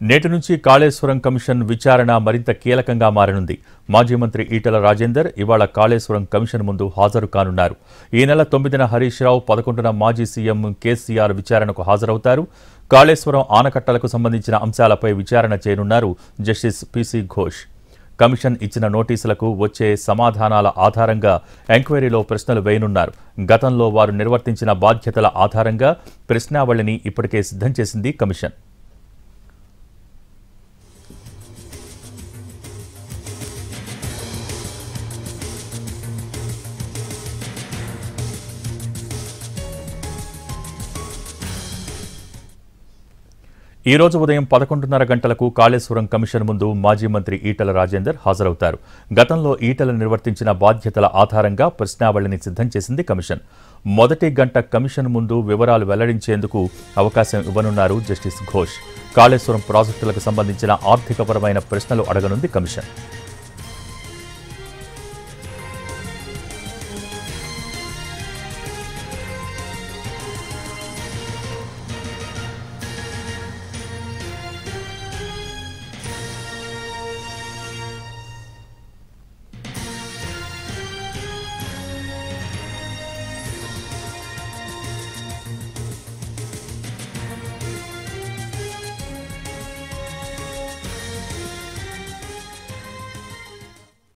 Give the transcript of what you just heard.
నేటి నుంచి కాళేశ్వరం కమిషన్ విచారణ మరింత కీలకంగా మారనుంది. మాజీ మంత్రి ఈటెల రాజేందర్ ఇవాళ కాళేశ్వరం కమిషన్ ముందు హాజరు కానున్నారు. ఈ నెల 9న హరీష్ రావు, 11న మాజీ సీఎం కేసీఆర్ విచారణకు హాజరవుతారు. కాళేశ్వరం ఆనకట్టలకు సంబంధించిన అంశాలపై విచారణ చేయనున్నారు జస్టిస్ పీసీ ఘోష్. కమిషన్ ఇచ్చిన నోటీసులకు వచ్చే సమాధానాల ఆధారంగా ఎంక్వైరీలో ప్రశ్నలు వేయనున్నారు. గతంలో వారు నిర్వర్తించిన బాధ్యతల ఆధారంగా ప్రశ్నావళిని ఇప్పటికే సిద్ధం చేసింది కమిషన్. ఈ రోజు ఉదయం 11:30 గంటలకు కాళేశ్వరం కమిషన్ ముందు మాజీ మంత్రి ఈటెల రాజేందర్ హాజరవుతారు. గతంలో ఈటెల నిర్వర్తించిన బాధ్యతల ఆధారంగా ప్రశ్నావళిని సిద్ధం చేసింది కమిషన్. మొదటి గంట కమిషన్ ముందు వివరాలు వెల్లడించేందుకు అవకాశం ఇవ్వనున్నారు జస్టిస్ ఘోష్. కాళేశ్వరం ప్రాజెక్టులకు సంబంధించిన ఆర్థికపరమైన ప్రశ్నలు అడగనుంది కమిషన్.